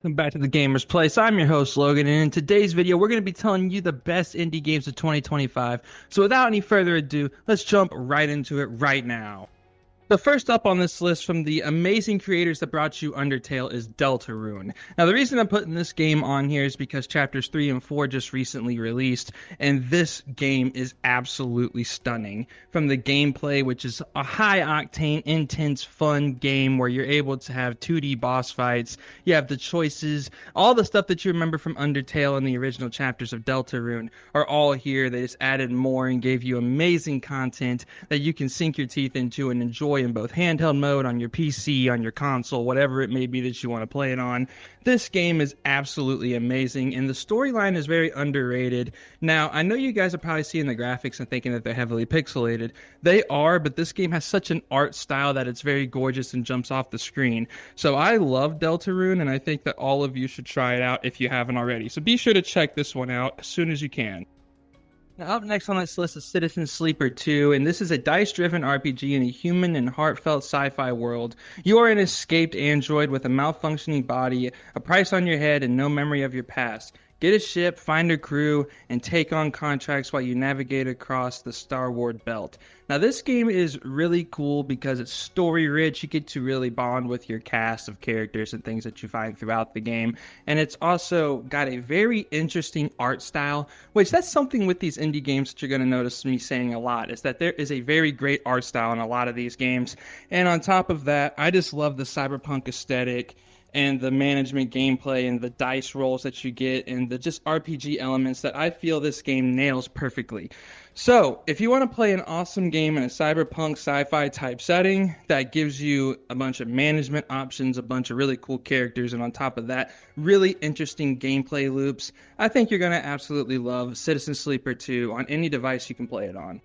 Welcome back to the Gamers Place. I'm your host Logan, and in today's video, we're going to be telling you the best indie games of 2025. So without any further ado, let's jump right into it right now. The first up on this list from the amazing creators that brought you Undertale is DELTARUNE. Now, the reason I'm putting this game on here is because chapters 3 and 4 just recently released, and this game is absolutely stunning. From the gameplay, which is a high-octane, intense, fun game where you're able to have 2D boss fights, you have the choices, all the stuff that you remember from Undertale and the original chapters of DELTARUNE are all here. They just added more and gave you amazing content that you can sink your teeth into and enjoy in both handheld mode, on your PC, on your console, whatever it may be that you want to play it on. This game is absolutely amazing, and the storyline is very underrated. Now, I know you guys are probably seeing the graphics and thinking that they're heavily pixelated. They are, but this game has such an art style that it's very gorgeous and jumps off the screen. So I love DELTARUNE, and I think that all of you should try it out if you haven't already. So be sure to check this one out as soon as you can. Now, up next on this list is Citizen Sleeper 2, and this is a dice-driven RPG in a human and heartfelt sci-fi world. You are an escaped android with a malfunctioning body, a price on your head, and no memory of your past. Get a ship, find a crew, and take on contracts while you navigate across the Starward Belt. Now, this game is really cool because it's story-rich. You get to really bond with your cast of characters and things that you find throughout the game. And it's also got a very interesting art style, which that's something with these indie games that you're going to notice me saying a lot, is that there is a very great art style in a lot of these games. And on top of that, I just love the cyberpunk aesthetic and the management gameplay and the dice rolls that you get and the just RPG elements that I feel this game nails perfectly. So, if you want to play an awesome game in a cyberpunk sci-fi type setting that gives you a bunch of management options, a bunch of really cool characters, and on top of that, really interesting gameplay loops, I think you're going to absolutely love Citizen Sleeper 2 on any device you can play it on.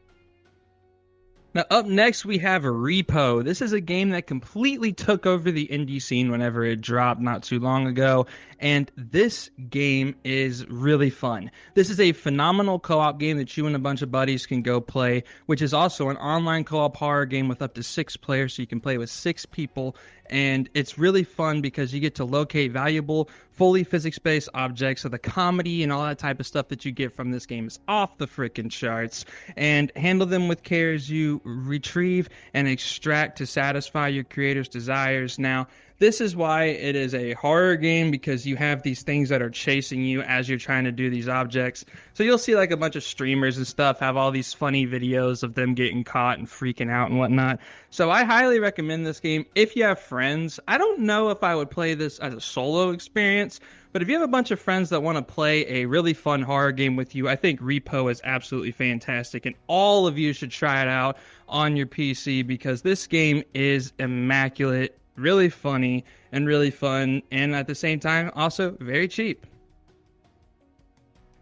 Now, up next, we have R.E.P.O. This is a game that completely took over the indie scene whenever it dropped not too long ago, and this game is really fun. This is a phenomenal co-op game that you and a bunch of buddies can go play, which is also an online co-op horror game with up to 6 players, so you can play with 6 people, and it's really fun because you get to locate valuable, fully physics-based objects, so the comedy and all that type of stuff that you get from this game is off the frickin' charts, and handle them with care as you retrieve and extract to satisfy your creator's desires. Now, this is why it is a horror game, because you have these things that are chasing you as you're trying to do these objects. So you'll see like a bunch of streamers and stuff have all these funny videos of them getting caught and freaking out and whatnot. So I highly recommend this game if you have friends. I don't know if I would play this as a solo experience, but if you have a bunch of friends that want to play a really fun horror game with you, I think R.E.P.O. is absolutely fantastic, and all of you should try it out on your PC because this game is immaculate, really funny, and really fun, and at the same time, also very cheap.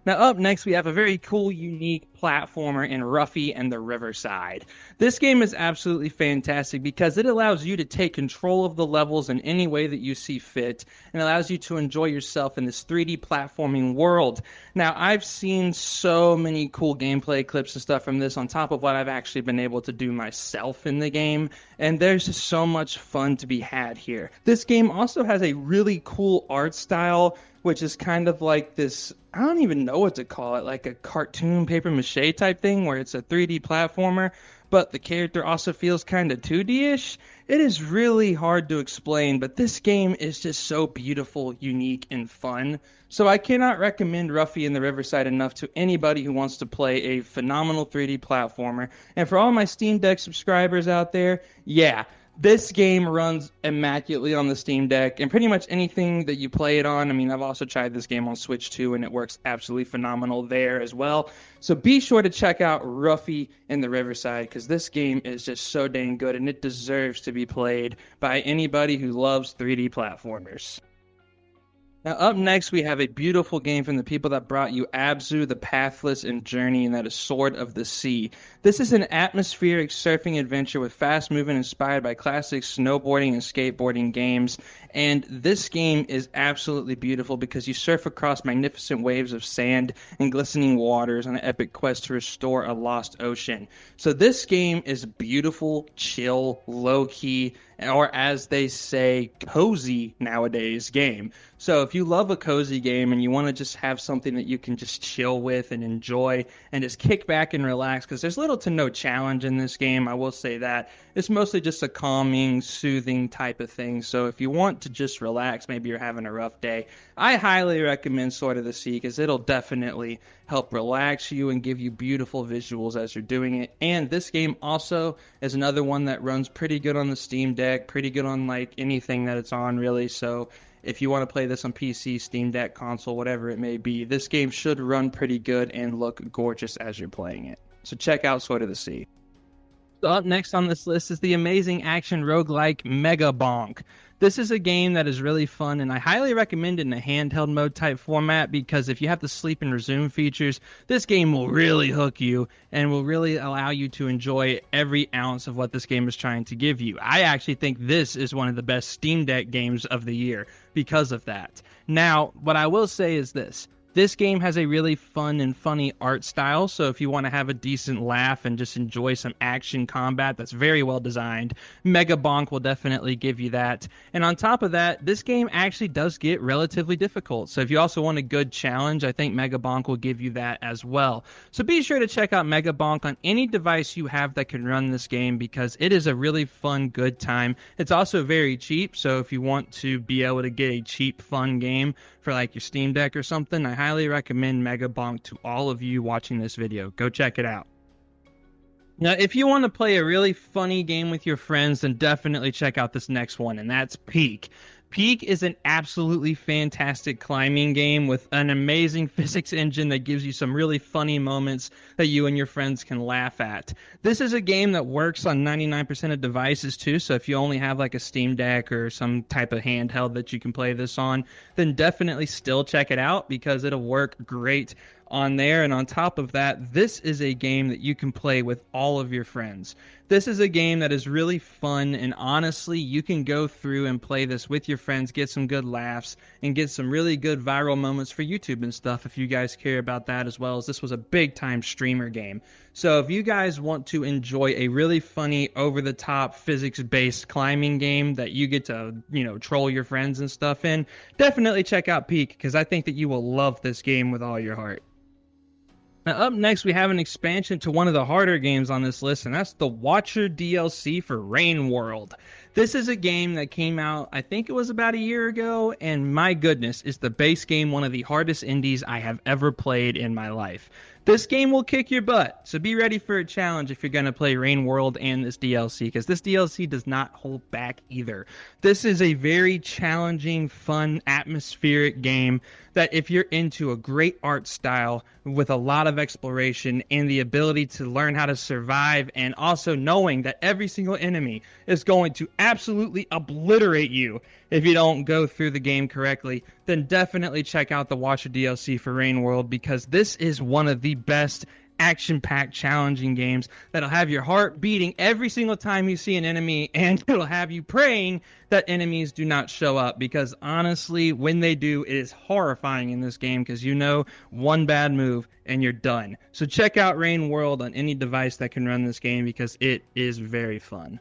Now, up next, we have a very cool, unique platformer in Ruffy and the Riverside. This game is absolutely fantastic because it allows you to take control of the levels in any way that you see fit, and allows you to enjoy yourself in this 3D platforming world. Now, I've seen so many cool gameplay clips and stuff from this on top of what I've actually been able to do myself in the game, and there's just so much fun to be had here. This game also has a really cool art style, which is kind of like this, I don't even know what to call it, like a cartoon paper mache type thing where it's a 3D platformer, but the character also feels kind of 2D-ish. It is really hard to explain, but this game is just so beautiful, unique, and fun. So I cannot recommend Ruffy and the Riverside enough to anybody who wants to play a phenomenal 3D platformer. And for all my Steam Deck subscribers out there, yeah, this game runs immaculately on the Steam Deck, and pretty much anything that you play it on. I mean, I've also tried this game on Switch too, and it works absolutely phenomenal there as well. So be sure to check out Ruffy and the Riverside, because this game is just so dang good, and it deserves to be played by anybody who loves 3D platformers. Now, up next, we have a beautiful game from the people that brought you Abyssus, The Pathless, and Journey, and that is Sword of the Sea. This is an atmospheric surfing adventure with fast movement inspired by classic snowboarding and skateboarding games. And this game is absolutely beautiful because you surf across magnificent waves of sand and glistening waters on an epic quest to restore a lost ocean. So this game is beautiful, chill, low-key, or as they say, cozy nowadays game. So if you love a cozy game and you want to just have something that you can just chill with and enjoy and just kick back and relax, because there's little to no challenge in this game, I will say that. It's mostly just a calming, soothing type of thing. So if you want to just relax, maybe you're having a rough day, I highly recommend Sword of the Sea, because it'll definitely help relax you and give you beautiful visuals as you're doing it. And this game also is another one that runs pretty good on the Steam Deck, pretty good on like anything that it's on really. So if you want to play this on PC, Steam Deck, console, whatever it may be, this game should run pretty good and look gorgeous as you're playing it. So check out Sword of the Sea. So up next on this list is the amazing action roguelike Megabonk. This is a game that is really fun, and I highly recommend it in a handheld mode type format, because if you have the sleep and resume features, this game will really hook you and will really allow you to enjoy every ounce of what this game is trying to give you. I actually think this is one of the best Steam Deck games of the year because of that. Now, what I will say is this. This game has a really fun and funny art style, so if you want to have a decent laugh and just enjoy some action combat that's very well designed, Megabonk will definitely give you that. And on top of that, this game actually does get relatively difficult, so if you also want a good challenge, I think Megabonk will give you that as well. So be sure to check out Megabonk on any device you have that can run this game, because it is a really fun, good time. It's also very cheap, so if you want to be able to get a cheap, fun game for like your Steam Deck or something, I highly recommend Megabonk to all of you watching this video. Go check it out. Now, if you want to play a really funny game with your friends, then definitely check out this next one, and that's Peak. Peak is an absolutely fantastic climbing game with an amazing physics engine that gives you some really funny moments that you and your friends can laugh at. This is a game that works on 99% of devices too, so if you only have like a Steam Deck or some type of handheld that you can play this on, then definitely still check it out, because it'll work great on there. And on top of that, this is a game that you can play with all of your friends. This is a game that is really fun, and honestly, you can go through and play this with your friends, get some good laughs, and get some really good viral moments for YouTube and stuff if you guys care about that, as well as this was a big-time streamer game. So if you guys want to enjoy a really funny, over-the-top, physics-based climbing game that you get to, troll your friends and stuff in, definitely check out Peak, because I think that you will love this game with all your heart. Now, up next, we have an expansion to one of the harder games on this list, and that's the Watcher DLC for Rain World. This is a game that came out, I think it was about a year ago, and my goodness, is the base game one of the hardest indies I have ever played in my life. This game will kick your butt, so be ready for a challenge if you're going to play Rain World and this DLC, because this DLC does not hold back either. This is a very challenging, fun, atmospheric game that if you're into a great art style with a lot of exploration and the ability to learn how to survive, and also knowing that every single enemy is going to absolutely obliterate you if you don't go through the game correctly, then definitely check out the Watcher DLC for Rain World, because this is one of the best action-packed, challenging games that'll have your heart beating every single time you see an enemy, and it'll have you praying that enemies do not show up, because honestly, when they do, it is horrifying in this game, because one bad move and you're done. So check out Rain World on any device that can run this game, because it is very fun.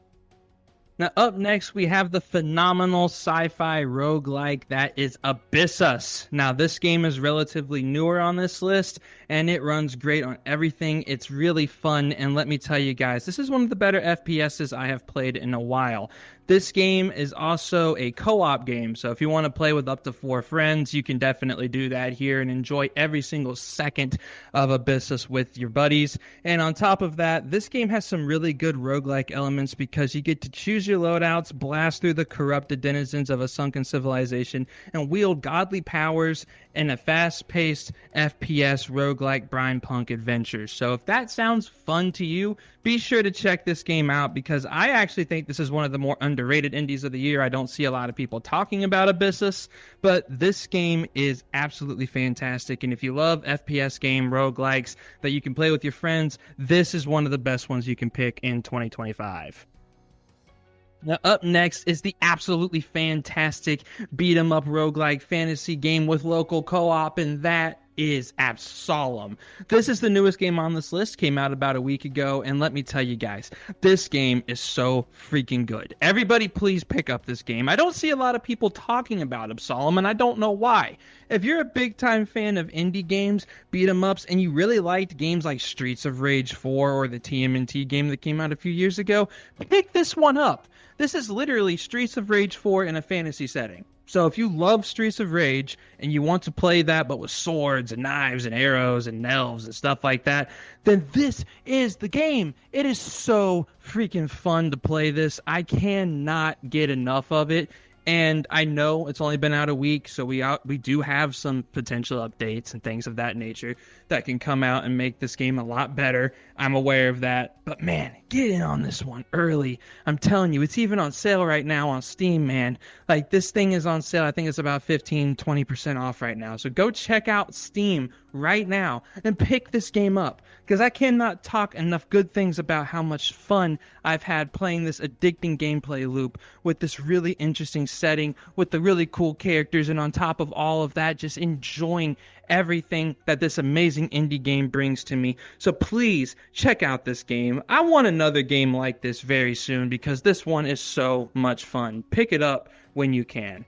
Now, up next, we have the phenomenal sci-fi roguelike that is Abyssus. Now, this game is relatively newer on this list, and it runs great on everything. It's really fun, and let me tell you guys, this is one of the better FPSs I have played in a while. This game is also a co-op game, so if you want to play with up to 4 friends, you can definitely do that here and enjoy every single second of Abyssus with your buddies. And on top of that, this game has some really good roguelike elements, because you get to choose your loadouts, blast through the corrupted denizens of a sunken civilization, and wield godly powers in a fast-paced FPS roguelike brine punk adventure. So if that sounds fun to you, be sure to check this game out, because I actually think this is one of the more underrated indies of the year. I don't see a lot of people talking about Abyssus, but this game is absolutely fantastic, and if you love FPS game roguelikes that you can play with your friends, this is one of the best ones you can pick in 2025. Now, up next is the absolutely fantastic beat-em-up roguelike fantasy game with local co-op, and that is Absolum. This is the newest game on this list, came out about a week ago, and let me tell you guys, this game is so freaking good. Everybody please pick up this game. I don't see a lot of people talking about Absolum, and I don't know why. If you're a big time fan of indie games, beat 'em ups, and you really liked games like Streets of Rage 4 or the TMNT game that came out a few years ago, pick this one up. This is literally Streets of Rage 4 in a fantasy setting. So if you love Streets of Rage and you want to play that but with swords and knives and arrows and elves and stuff like that, then this is the game. It is so freaking fun to play this. I cannot get enough of it. And I know it's only been out a week, so we do have some potential updates and things of that nature that can come out and make this game a lot better. I'm aware of that. But man, get in on this one early. I'm telling you, it's even on sale right now on Steam, man. Like, this thing is on sale. I think it's about 15-20% off right now. So go check out Steam right now and pick this game up, because I cannot talk enough good things about how much fun I've had playing this addicting gameplay loop with this really interesting setting, with the really cool characters, and on top of all of that, just enjoying everything that this amazing indie game brings to me. So please check out this game. I want another game like this very soon, because this one is so much fun. Pick it up when you can.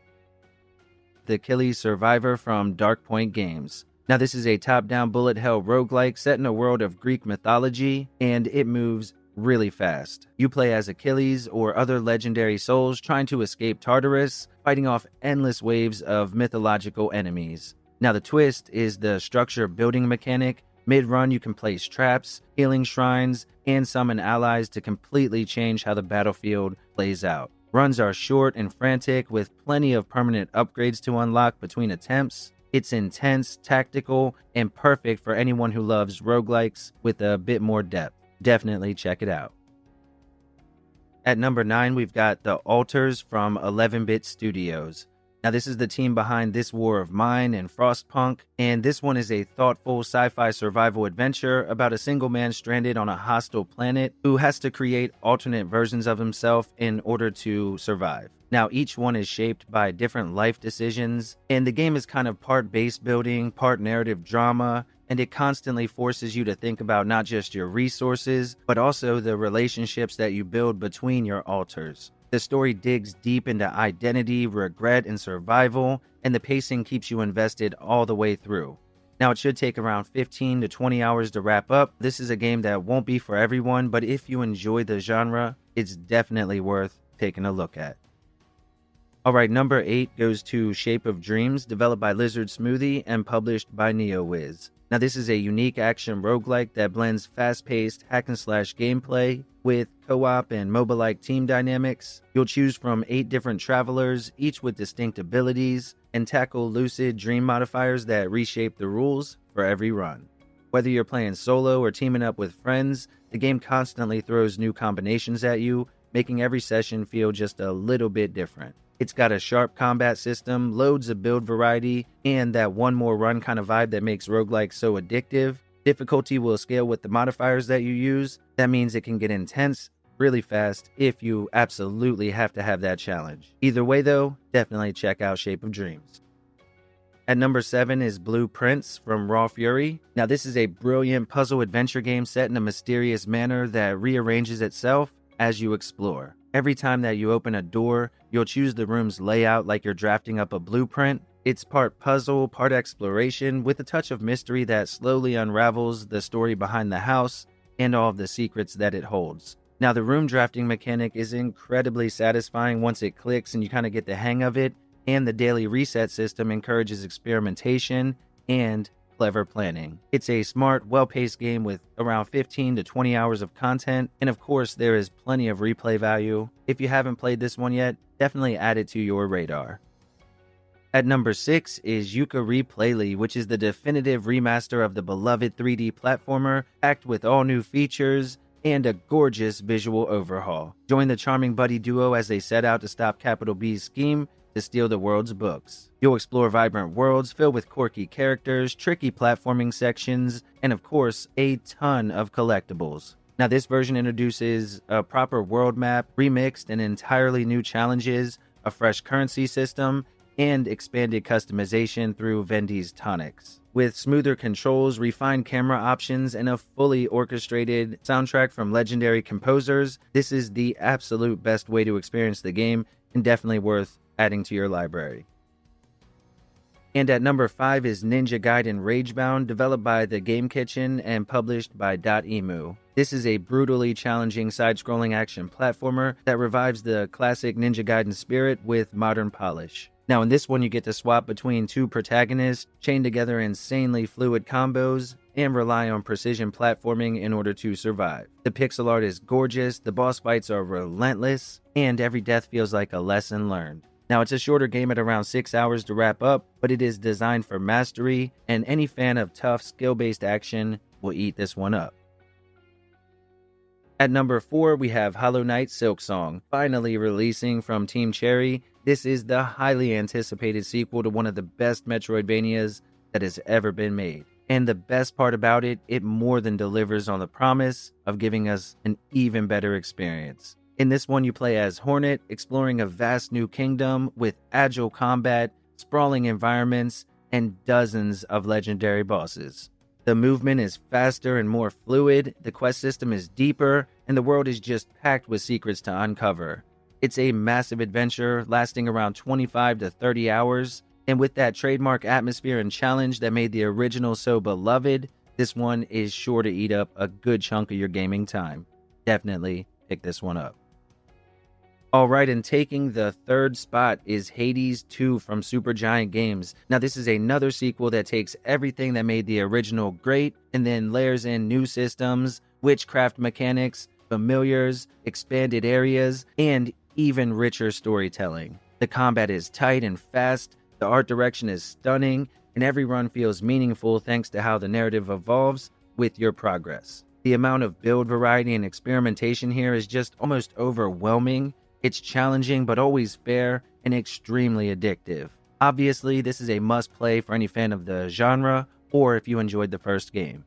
The Achilles Survivor from Dark Point Games. Now, this is a top-down bullet hell roguelike set in a world of Greek mythology, and it moves really fast. You play as Achilles or other legendary souls trying to escape Tartarus, fighting off endless waves of mythological enemies. Now, the twist is the structure building mechanic. Mid-run, you can place traps, healing shrines, and summon allies to completely change how the battlefield plays out. Runs are short and frantic, with plenty of permanent upgrades to unlock between attempts. It's intense, tactical, and perfect for anyone who loves roguelikes with a bit more depth. Definitely check it out. At number 9, we've got The Alters from 11-Bit Studios. Now, this is the team behind This War of Mine and Frostpunk, and this one is a thoughtful sci-fi survival adventure about a single man stranded on a hostile planet who has to create alternate versions of himself in order to survive. Now, each one is shaped by different life decisions, and the game is kind of part base building, part narrative drama, and it constantly forces you to think about not just your resources, but also the relationships that you build between your alters. The story digs deep into identity, regret, and survival, and the pacing keeps you invested all the way through. Now, it should take around 15 to 20 hours to wrap up. This is a game that won't be for everyone, but if you enjoy the genre, it's definitely worth taking a look at. Alright, number 8 goes to Shape of Dreams, developed by Lizard Smoothie and published by NeoWiz. Now, this is a unique action roguelike that blends fast-paced hack-and-slash gameplay with co-op and MOBA-like team dynamics. You'll choose from 8 different travelers, each with distinct abilities, and tackle lucid dream modifiers that reshape the rules for every run. Whether you're playing solo or teaming up with friends, the game constantly throws new combinations at you, making every session feel just a little bit different. It's got a sharp combat system, loads of build variety, and that one more run kind of vibe that makes roguelike so addictive. Difficulty will scale with the modifiers that you use. That means it can get intense really fast if you absolutely have to have that challenge. Either way though, definitely check out Shape of Dreams. At number 7 is Blueprince from Raw Fury. Now, this is a brilliant puzzle adventure game set in a mysterious manner that rearranges itself as you explore. Every time that you open a door, you'll choose the room's layout like you're drafting up a blueprint. It's part puzzle, part exploration, with a touch of mystery that slowly unravels the story behind the house and all of the secrets that it holds. Now, the room drafting mechanic is incredibly satisfying once it clicks and you kind of get the hang of it, and the daily reset system encourages experimentation and clever planning. It's a smart, well-paced game with around 15 to 20 hours of content, and of course there is plenty of replay value. If you haven't played this one yet, definitely add it to your radar. At number 6 is Yooka-Replaylee, which is the definitive remaster of the beloved 3D platformer, packed with all new features and a gorgeous visual overhaul. Join the charming buddy duo as they set out to stop Capital B's scheme to steal the world's books. You'll explore vibrant worlds filled with quirky characters, tricky platforming sections, and of course, a ton of collectibles. Now, this version introduces a proper world map, remixed and entirely new challenges, a fresh currency system, and expanded customization through Vendi's tonics. With smoother controls, refined camera options, and a fully orchestrated soundtrack from legendary composers, this is the absolute best way to experience the game and definitely worth adding to your library. And at number 5 is Ninja Gaiden Ragebound, developed by the Game Kitchen and published by .emu. This is a brutally challenging side-scrolling action platformer that revives the classic Ninja Gaiden spirit with modern polish. Now in this one you get to swap between two protagonists, chain together insanely fluid combos, and rely on precision platforming in order to survive. The pixel art is gorgeous, the boss fights are relentless, and every death feels like a lesson learned. Now it's a shorter game at around 6 hours to wrap up, but it is designed for mastery, and any fan of tough skill-based action will eat this one up. At number 4, we have hollowknightsilksong, finally releasing from Team Cherry. This is the highly anticipated sequel to one of the best Metroidvanias that has ever been made. And the best part about it, it more than delivers on the promise of giving us an even better experience. In this one, you play as Hornet, exploring a vast new kingdom with agile combat, sprawling environments, and dozens of legendary bosses. The movement is faster and more fluid, the quest system is deeper, and the world is just packed with secrets to uncover. It's a massive adventure lasting around 25 to 30 hours, and with that trademark atmosphere and challenge that made the original so beloved, this one is sure to eat up a good chunk of your gaming time. Definitely pick this one up. Alright, and taking the third spot is Hades 2 from Supergiant Games. Now this is another sequel that takes everything that made the original great and then layers in new systems, witchcraft mechanics, familiars, expanded areas, and even richer storytelling. The combat is tight and fast, the art direction is stunning, and every run feels meaningful thanks to how the narrative evolves with your progress. The amount of build variety and experimentation here is just almost overwhelming. It's challenging but always fair and extremely addictive. Obviously, this is a must-play for any fan of the genre or if you enjoyed the first game.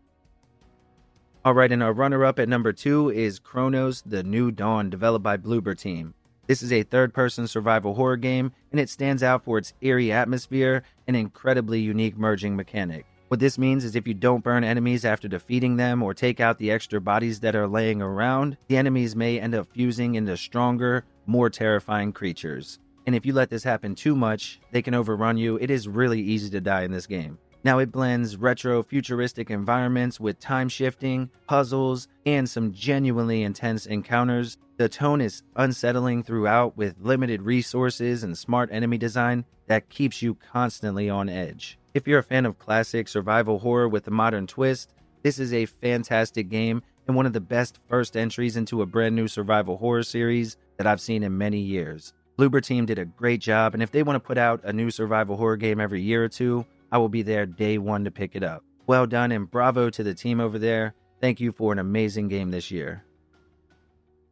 Alright, and our runner-up at number 2 is Cronos, The New Dawn, developed by Bloober Team. This is a third-person survival horror game, and it stands out for its eerie atmosphere and incredibly unique merging mechanic. What this means is if you don't burn enemies after defeating them or take out the extra bodies that are laying around, the enemies may end up fusing into stronger, more terrifying creatures. And if you let this happen too much, they can overrun you. It is really easy to die in this game. Now it blends retro futuristic environments with time shifting, puzzles, and some genuinely intense encounters. The tone is unsettling throughout with limited resources and smart enemy design that keeps you constantly on edge. If you're a fan of classic survival horror with a modern twist, this is a fantastic game and one of the best first entries into a brand new survival horror series that I've seen in many years. Bloober Team did a great job, and if they want to put out a new survival horror game every year or two, I will be there day one to pick it up. Well done, and bravo to the team over there. Thank you for an amazing game this year.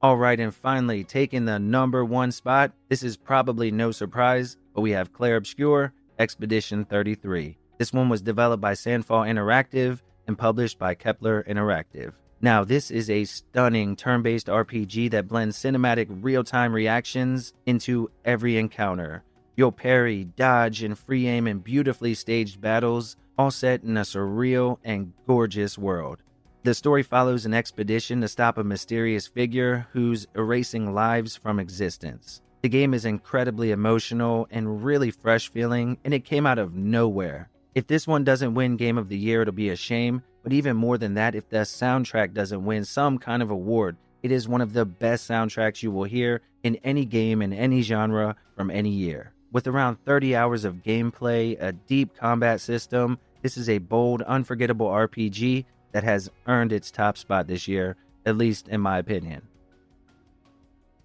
Alright, and finally, taking the number 1 spot, this is probably no surprise, but we have Clair Obscur, Expedition 33. This one was developed by Sandfall Interactive and published by Kepler Interactive. Now, this is a stunning turn-based RPG that blends cinematic real-time reactions into every encounter. You'll parry, dodge, and free aim in beautifully staged battles, all set in a surreal and gorgeous world. The story follows an expedition to stop a mysterious figure who's erasing lives from existence. The game is incredibly emotional and really fresh feeling, and it came out of nowhere. If this one doesn't win Game of the Year, it'll be a shame, but even more than that, if the soundtrack doesn't win some kind of award, it is one of the best soundtracks you will hear in any game in any genre from any year. With around 30 hours of gameplay, a deep combat system, this is a bold, unforgettable RPG that has earned its top spot this year, at least in my opinion.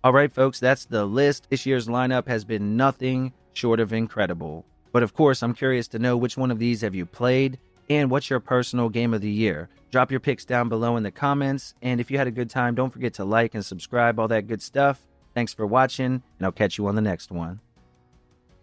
Alright folks, that's the list. This year's lineup has been nothing short of incredible. But of course, I'm curious to know which one of these have you played, and what's your personal game of the year? Drop your picks down below in the comments, and if you had a good time, don't forget to like and subscribe, all that good stuff. Thanks for watching, and I'll catch you on the next one.